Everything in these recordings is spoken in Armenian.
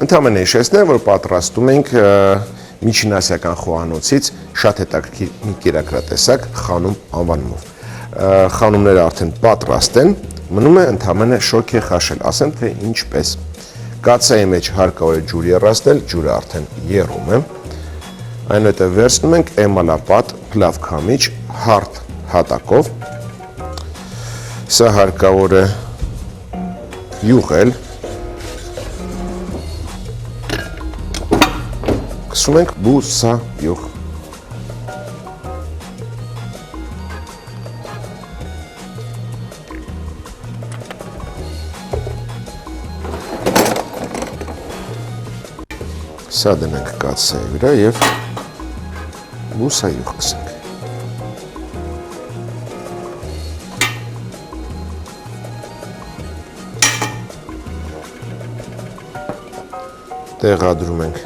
Ընդհանրապես հիշեցնեմ, որ պատրաստում ենք միջինասիական խոհանոցից շատ հետաքրքիր մի կերակրատեսակ խանում անվանումով։ Խանումները արդեն պատրաստ են, մնում է ընդհանրապես շոկե խաշել, ասեմ թե ինչպես։ Կացայի մեջ հարկավոր է ջուր եռացնել, ջուրը արդեն եռում է։ Այնուհետև վերցնում ենք էմալապատ լավ քամիչ հարթ հատակով։ Սա հարկավոր է յուղել։ Կսում ենք բուսայուղ։ Սա դնենք կացայի վրա և բուսայուղ կսենք։ Տեղադրում ենք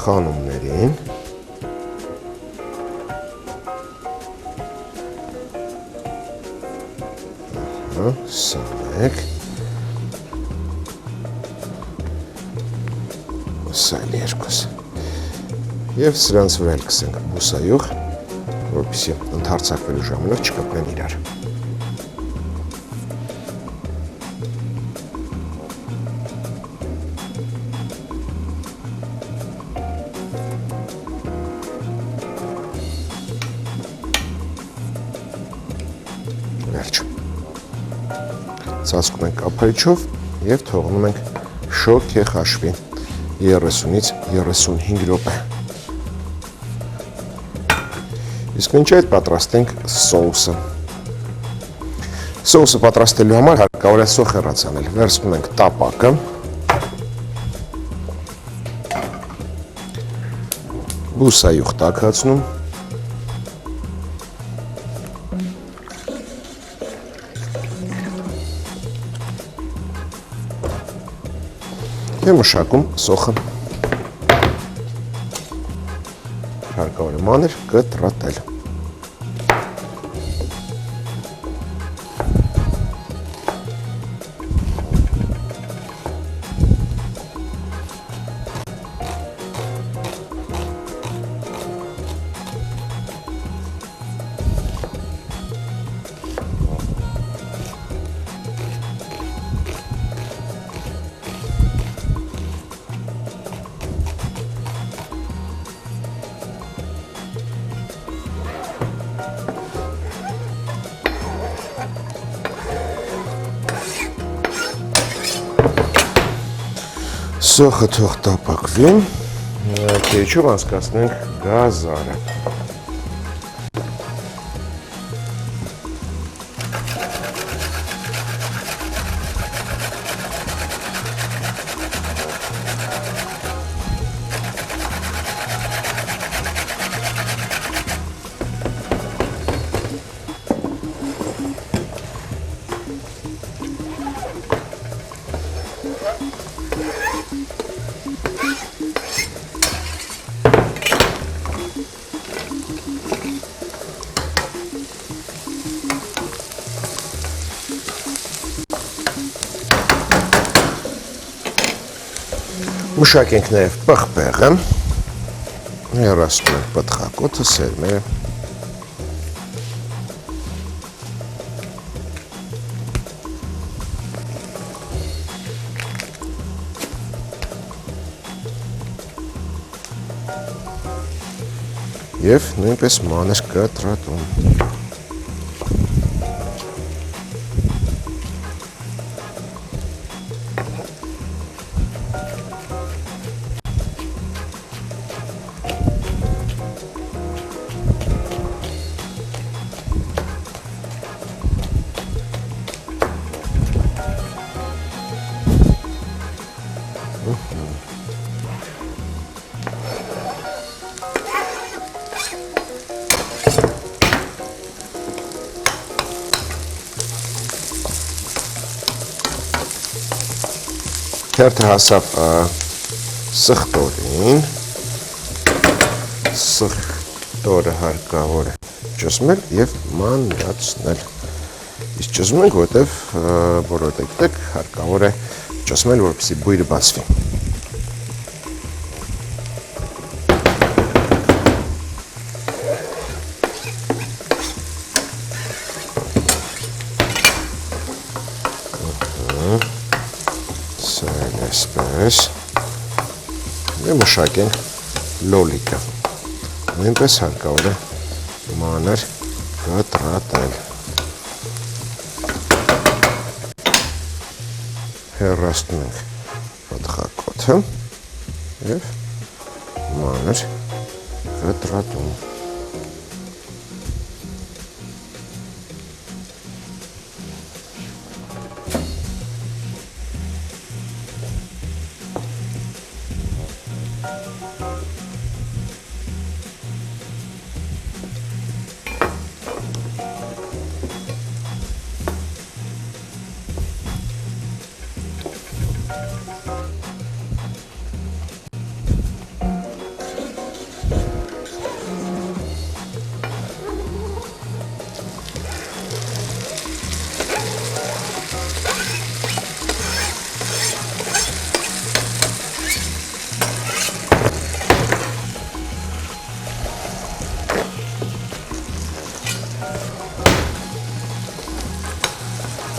խանումներին։ Սանեք։ Սա էլ երկուս։ Եվ սրանց վրա էլ կսենք բուսայուղ, որպեսզի ընդհարձակվելու ժամանակ չկապնեն իրար։ Վերջ։ Ծածկում ենք կափարիչով և թողնում ենք շոկե խաշվի 30-ից 35 րոպե։ Իսկ մինչ այդ պատրաստենք սոուսը։ Սոուսը պատրաստելու համար հարկավոր է սոխ հեռացանել։ Վերցնում ենք տապակը, բուսայուղ տաքացնում, և մշակում սոխը։ Հարկավոր է մանր կտրատել։ Սոխը թող տապակվի, քեչով անցկացնենք գազարը։ Մշակենք նաև պղպեղը, հեռացնում ենք պտղակոթը, սերմերը։ Եվ նույնպես մանր կտրատում։ Թերթը հասավ սխտորին, սխտորը հարկավոր է ճզմել և մանրացնել։ Իսկ ճզմում ենք, որովհետև հարկավոր է ճզմել, որպեսզի բույրը բացվի։ այսպես եւ մշակենք լոլիկը։ Նույնպես հարկավոր է մանր կտրատել։ Հեռացնում ենք պտղակոթը եւ մանր կտրատում։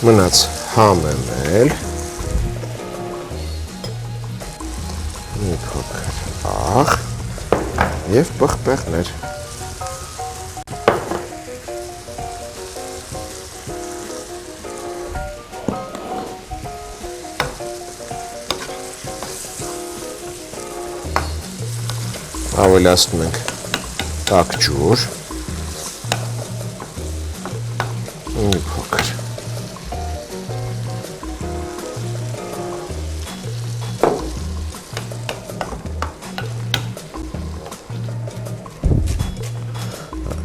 Մնաց համեմել, մի փոքր աղ և պղպեղներ։ Ավելացնում ենք տաք ջուր, մի փոքր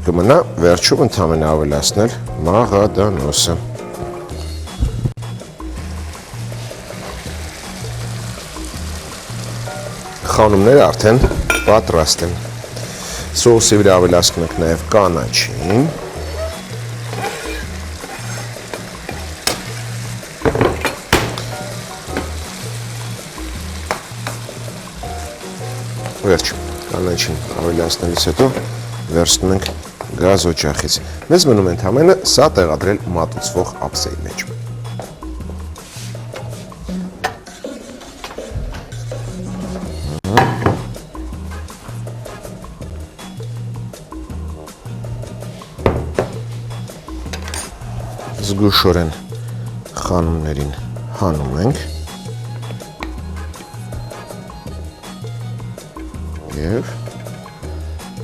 կմնա վերջում ընդամենը ավելացնել մաղադանոսը։ Խանումները արդեն պատրաստ են։ Սոուսի վրա ավելացնում ենք նաև կանաչին։ Վերջում կանաչին ավելացնելուց հետո վերցնում ենք գազ օջախից։ Մեզ մնում է ընդամենը սա տեղադրել մատուցվող ափսեի մեջ։ Զգուշորեն խանումներին հանում ենք և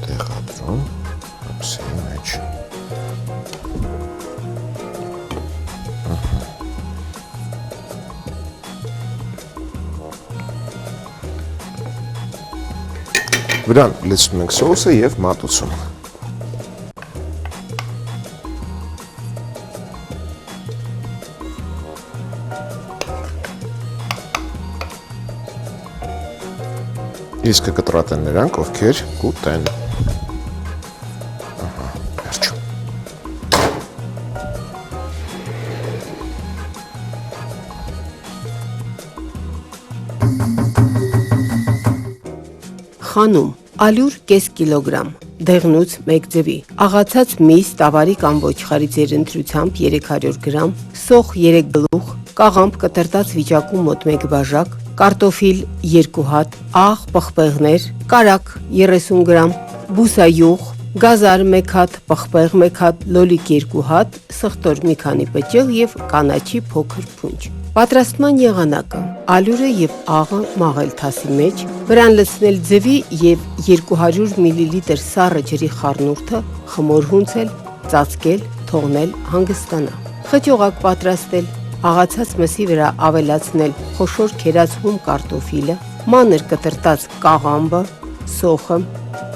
տեղադրում ափսեի մեջ։ Վրան լցնում ենք սոուսը և մատուցում։ Իսկ կկտրատեն նրանք, ովքեր կուտեն։ Վերջում։ Խանում ալյուր կես կիլոգրամ, դեղնուց 1 ձվի, աղացած միս տավարի կամ ոչխարի ձեռընտրությամբ 300 գրամ, սոխ 3 գլուխ, կաղամբ կտրտած վիճակում մոտ 1 բաժակ, կարտոֆիլ 2 հատ, աղ, պղպեղներ, կարակ 30 գրամ, բուսայուղ, գազար 1 հատ, պղպեղ 1 հատ, լոլիկ 2 հատ, սխտոր մի քանի բջիջ և կանաչի փոքր փունջ։ Պատրաստման եղանակը՝ ալյուրը և աղը մաղել թասի մեջ, վրան լցնել ձվի և 200 մլ սառը ջրի խառնուրդը, խմորհունցել, ծածկել, թողնել հանգստանա։ Խճողակ պատրաստել, աղացած մսի վրա ավելացնել խոշոր քերած հում կարտոֆիլը, մանր կտրտած կաղամբը, սոխը,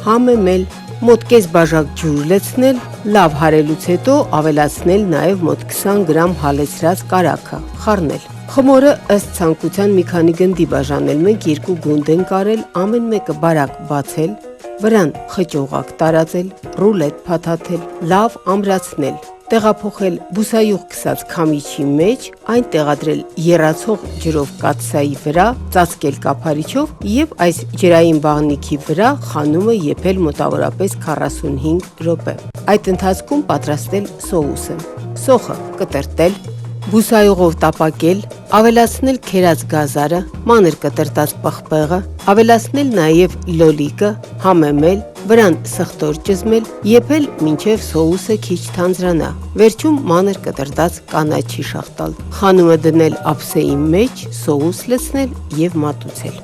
համեմել, մոտ կես բաժակ ջուր լցնել, լավ հարելուց հետո ավելացնել նաև մոտ 20 գրամ հալեցրած կարագը, խառնել։ Խմորը ըստ ցանկության մի քանի գնդի բաժանել, մենք 2 գունդ ենք արել, ամեն մեկը բարակ բացել, վրան խճողակ տարածել, ռուլետ փաթաթել, լավ ամրացնել, տեղափոխել բուսայուղ քսած քամիչի մեջ, այն տեղադրել եռացող ջրով կաթսայի վրա, ծածկել կափարիչով և այս ջրային բաղնիքի վրա խանումը եփել մոտավորապես 45 րոպե։ Այդ ընթացքում պատրաստել սոուսը։ Սոխը կտրտել, Բուսայողով տապակել, ավելացնել քերած գազարը, մանր կտրտած պղպեղը, ավելացնել նաև լոլիկը, համեմել, վրան սխտոր ճզմել, եփել մինչև սոուսը քիչ թանձրանա, վերջում մանր կտրտած կանաչի շաղտալ, խանումը դնել ափսեի մեջ, սոուս լցնել և մատուցել։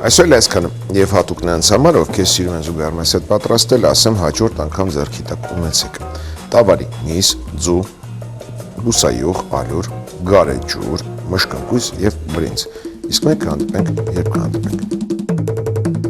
Այսօր այսքանը եւ հատուկ նրանց համար, ովքեր սիրում են զուգահեռ մեզ հետ պատրաստել, ասեմ հաջորդ անգամ ձեռքի տակ ունեցեք տավարի միս, ձու, բուսայող, ալյուր, գարեջուր, մշկնկույզ եւ բրինձ։ Իսկ մենք կհանդիպենք, երբ կհանդիպենք։